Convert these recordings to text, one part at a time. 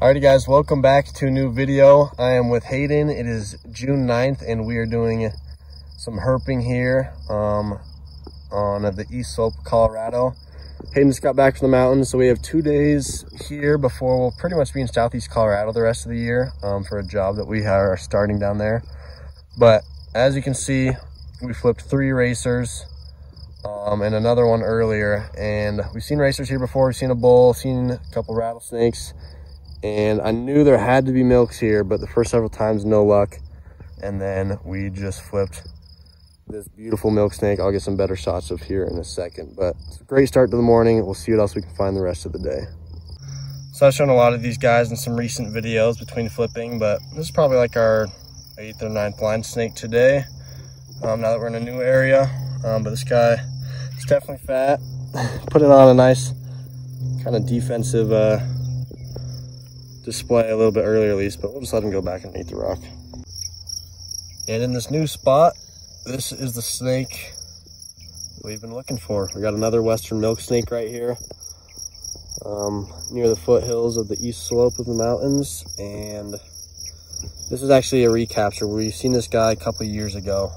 Alrighty guys, welcome back to a new video. I am with Hayden. It is June 9th and we are doing some herping here on the east slope of Colorado. Hayden just got back from the mountains, so we have 2 days here before we'll pretty much be in southeast Colorado the rest of the year for a job that we are starting down there. But as you can see, we flipped 3 racers and another one earlier, and we've seen racers here before. We've seen a bull, seen a couple rattlesnakes, and I knew there had to be milks here, but the first several times no luck. And then we just flipped this beautiful milk snake. I'll get some better shots of here in a second, but it's a great start to the morning. We'll see what else we can find the rest of the day. So I've shown a lot of these guys in some recent videos between flipping, but this is probably like our 8th or 9th blind snake today. Now that we're in a new area, but this guy is definitely fat. Put it on a nice kind of defensive display a little bit earlier at least, but we'll just let him go back and eat the rock. And in this new spot, this is the snake we've been looking for. We got another western milk snake right here near the foothills of the east slope of the mountains, and this is actually a recapture. We've seen this guy a couple of years ago,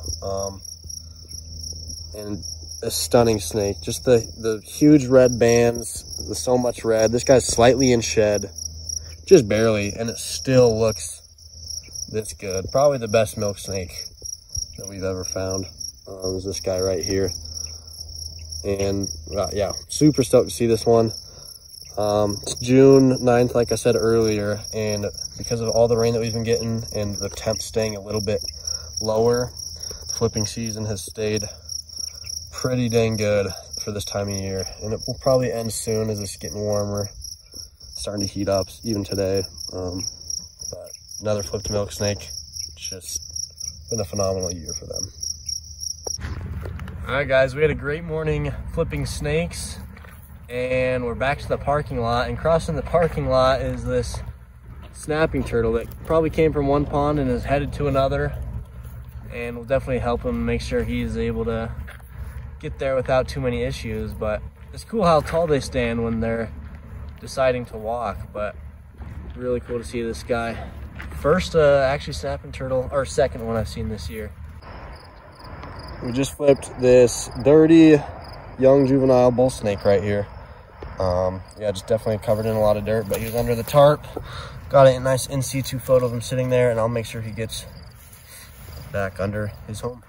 and a stunning snake. Just the huge red bands, the so much red. This guy's slightly in shed, just barely, and it still looks this good. Probably the best milk snake that we've ever found is this guy right here. And yeah, super stoked to see this one. It's June 9th, like I said earlier, and because of all the rain that we've been getting and the temp staying a little bit lower, the flipping season has stayed pretty dang good for this time of year, and it will probably end soon as it's getting warmer, starting to heat up even today. But another flipped milk snake. It's just been a phenomenal year for them. All right guys, we had a great morning flipping snakes, and we're back to the parking lot, and crossing the parking lot is this snapping turtle that probably came from one pond and is headed to another, and we'll definitely help him make sure he's able to get there without too many issues. But it's cool how tall they stand when they're deciding to walk. But really cool to see this guy. First actually snapping turtle, or second one I've seen this year. We just flipped this dirty young juvenile bull snake right here. Yeah, just definitely covered in a lot of dirt, but he was under the tarp. Got a nice in situ photo of him sitting there, and I'll make sure he gets back under his home.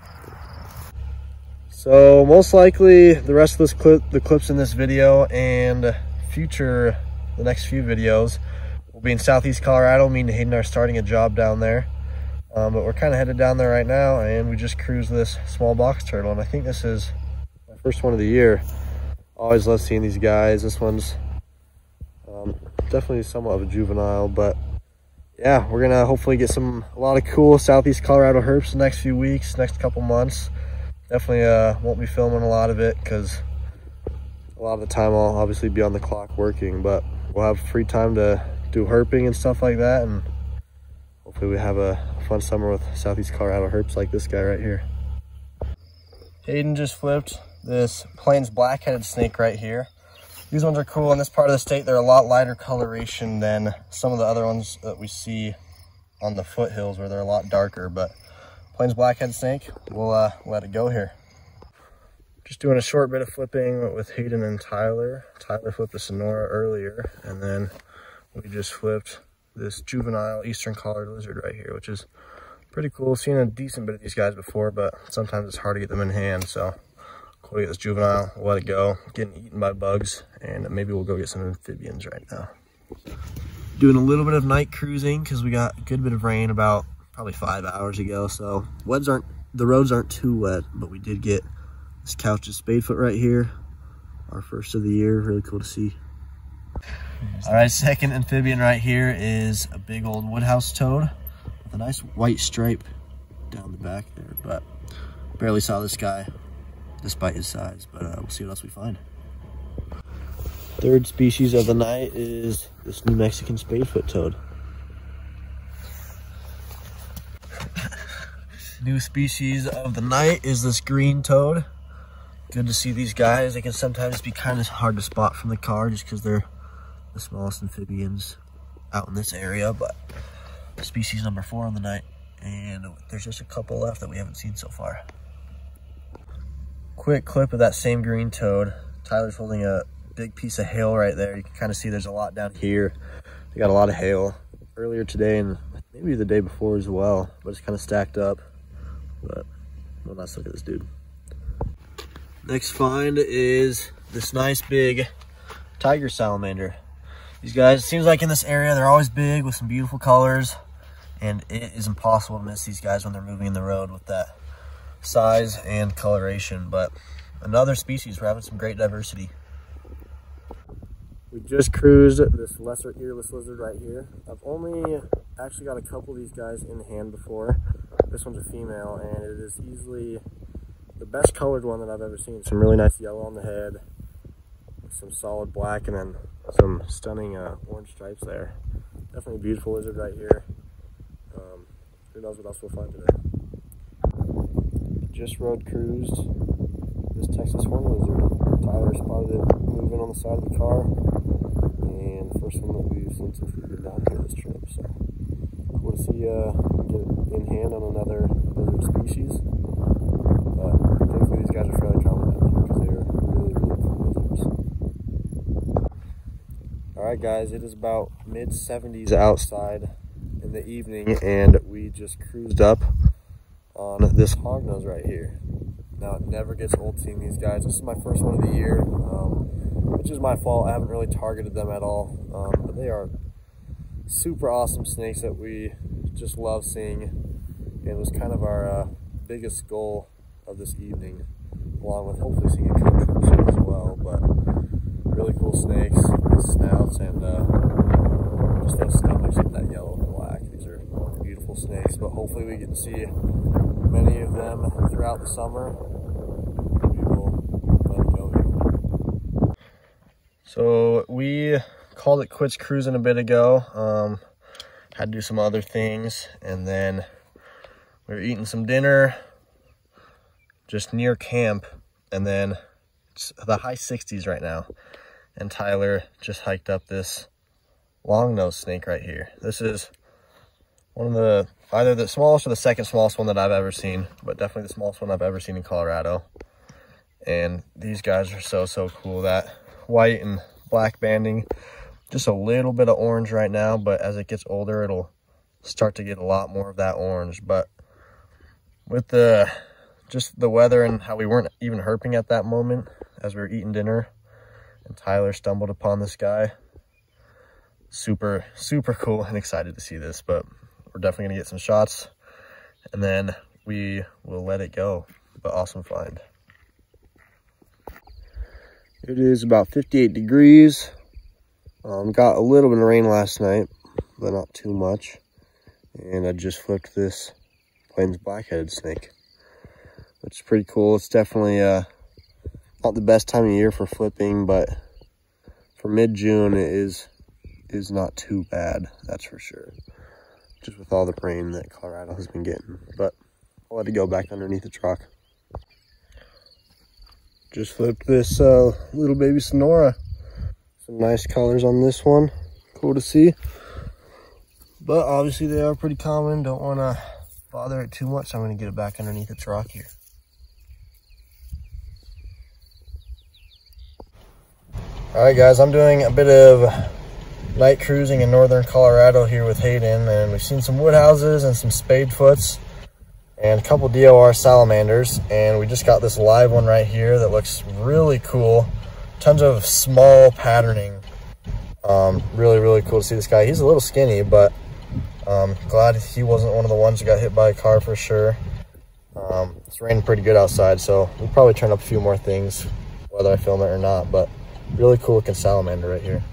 So most likely the rest of this the clips in this video and the next few videos will be in southeast Colorado. Me and Hayden are starting a job down there, but we're kind of headed down there right now, and we just cruised this small box turtle, and I think this is my first one of the year. Always love seeing these guys. This one's definitely somewhat of a juvenile, but yeah, we're gonna hopefully get a lot of cool southeast Colorado herps the next few weeks, next couple months. Definitely won't be filming a lot of it because a lot of the time I'll obviously be on the clock working, but we'll have free time to do herping and stuff like that, and hopefully we have a fun summer with southeast Colorado herps like this guy right here. Hayden just flipped this Plains black-headed snake right here. These ones are cool. In this part of the state, they're a lot lighter coloration than some of the other ones that we see on the foothills where they're a lot darker, but Plains blackhead snake, we'll let it go here. Just doing a short bit of flipping with Hayden and Tyler. Tyler flipped a Sonora earlier, and then we just flipped this juvenile eastern collared lizard right here, which is pretty cool. Seen a decent bit of these guys before, but sometimes it's hard to get them in hand, so cool to get this juvenile. We'll let it go, getting eaten by bugs, and maybe we'll go get some amphibians right now. Doing a little bit of night cruising because we got a good bit of rain about probably 5 hours ago, so the roads aren't too wet, but we did get this Couch's spadefoot right here, our first of the year. Really cool to see. All right, second amphibian right here is a big old woodhouse toad with a nice white stripe down the back there, but barely saw this guy despite his size, but we'll see what else we find. Third species of the night is this New Mexican spadefoot toad. New species of the night is this green toad. Good to see these guys. They can sometimes be kind of hard to spot from the car just because they're the smallest amphibians out in this area, but species number 4 on the night, and there's just a couple left that we haven't seen so far. Quick clip of that same green toad. Tyler's holding a big piece of hail right there. You can kind of see there's a lot down here. They got a lot of hail earlier today and maybe the day before as well, but it's kind of stacked up. But well, let's look at this dude. Next find is this nice big tiger salamander. These guys, it seems like in this area, they're always big with some beautiful colors, and it is impossible to miss these guys when they're moving in the road with that size and coloration. But another species, we're having some great diversity. We just cruised this lesser earless lizard right here. I've only actually got a couple of these guys in hand before. This one's a female, and it is easily the best colored one that I've ever seen. Some really nice yellow on the head, with some solid black, and then some stunning orange stripes there. Definitely a beautiful lizard right here. Who knows what else we'll find today. Just road cruised this Texas horn lizard. Tyler spotted it moving on the side of the car, and the first one that we've seen since we've been down here this trip. So cool to see get it in hand on another lizard species. But thankfully these guys are fairly common down here because they are really, really cool lizards. Alright guys, it is about mid-70s outside in the evening, and we just cruised up on this hognose right here. Now, it never gets old seeing these guys. This is my first one of the year, which is my fault. I haven't really targeted them at all, but they are super awesome snakes that we just love seeing. And it was kind of our biggest goal of this evening, along with hopefully seeing a coach soon as well. But really cool snakes, good snouts, and just those stomachs with that yellow and black. These are beautiful snakes, but hopefully we get to see many of them throughout the summer. We will let it go here. So we called it quits cruising a bit ago. Had to do some other things, and then we were eating some dinner just near camp, and then it's the high 60s right now, and Tyler just hiked up this longnose snake right here. This is one of the, either the smallest or the second smallest one that I've ever seen, but definitely the smallest one I've ever seen in Colorado. And these guys are so cool. That white and black banding, just a little bit of orange right now, but as it gets older, it'll start to get a lot more of that orange. But with just the weather and how we weren't even herping at that moment as we were eating dinner, and Tyler stumbled upon this guy. Super cool and excited to see this, but we're definitely gonna get some shots and then we will let it go. But awesome find. It is about 58 degrees. Got a little bit of rain last night, but not too much. And I just flipped this Plains black-headed snake, which is pretty cool. It's definitely not the best time of year for flipping, but for mid-June it is not too bad, that's for sure. Just with all the rain that Colorado has been getting. But I'll let it go back underneath the truck. Just flipped this little baby Sonora. Some nice colors on this one. Cool to see. But obviously they are pretty common. Don't want to bother it too much. I'm going to get it back underneath the truck here. Alright guys, I'm doing a bit of night cruising in northern Colorado here with Hayden, and we've seen some woodhouses and some spadefoots and a couple Dor Salamanders, and we just got this live one right here that looks really cool. Tons of small patterning. Really cool to see this guy. He's a little skinny, but glad he wasn't one of the ones who got hit by a car for sure. It's raining pretty good outside, so we'll probably turn up a few more things whether I film it or not, but really cool looking salamander right here.